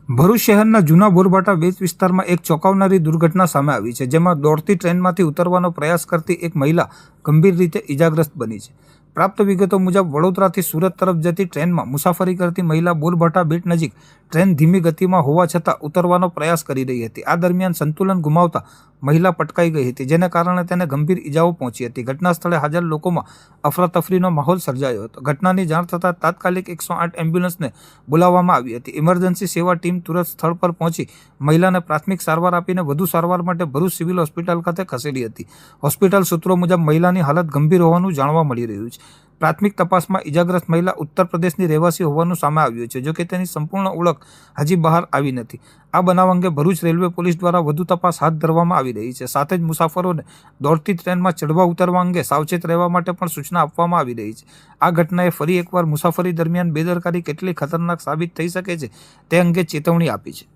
ભરૂચ શહેરના જૂના બોરબાટા બેચ વિસ્તારમાં એક ચોંકાવનારી દુર્ઘટના સામે આવી છે, જેમાં દોડતી ટ્રેનમાંથી ઉતરવાનો પ્રયાસ કરતી એક મહિલા ગંભીર રીતે ઇજાગ્રસ્ત બની છે. પ્રાપ્ત વિગતો મુજબ વડોદરાથી સુરત તરફ જતી ટ્રેનમાં મુસાફરી કરતી મહિલા બોરબાટા બેટ નજીક ટ્રેન ધીમી ગતિમાં હોવા છતાં ઉતરવાનો પ્રયાસ કરી રહી હતી. આ દરમિયાન સંતુલન ગુમાવતા મહિલા પટકાઈ ગઈ હતી, જેને કારણે તેને ગંભીર ઇજાઓ પહોંચી હતી. ઘટના સ્થળે હાજર લોકોમાં અફરાતફરીનો માહોલ સર્જાયો હતો. ઘટનાની જાણ થતાં તાત્કાલિક 108 એમ્બ્યુલન્સને બોલાવવામાં આવી હતી. ઇમરજન્સી સેવા ટીમ તુરંત સ્થળ પર પહોંચી મહિલાને પ્રાથમિક સારવાર આપીને વધુ સારવાર માટે ભરૂચ સિવિલ હોસ્પિટલ ખાતે ખસેડી હતી. હોસ્પિટલ સૂત્રો મુજબ મહિલાની હાલત ગંભીર હોવાનું જાણવા મળી રહ્યું છે. પ્રાથમિક તપાસમાં ઇજાગ્રસ્ત મહિલા ઉત્તર પ્રદેશની રહેવાસી હોવાનું સામે આવ્યું છે, જોકે તેની સંપૂર્ણ ઓળખ હજી બહાર આવી નથી. આ બનાવ અંગે ભરૂચ રેલવે પોલીસ દ્વારા વધુ તપાસ હાથ ધરવામાં આવી રહી છે. સાથે જ મુસાફરોને દોડતી ટ્રેનમાં ચડવા ઉતરવા અંગે સાવચેત રહેવા માટે પણ સૂચના આપવામાં આવી રહી છે. આ ઘટનાએ ફરી એકવાર મુસાફરી દરમિયાન બેદરકારી કેટલી ખતરનાક સાબિત થઈ શકે છે તે અંગે ચેતવણી આપી છે.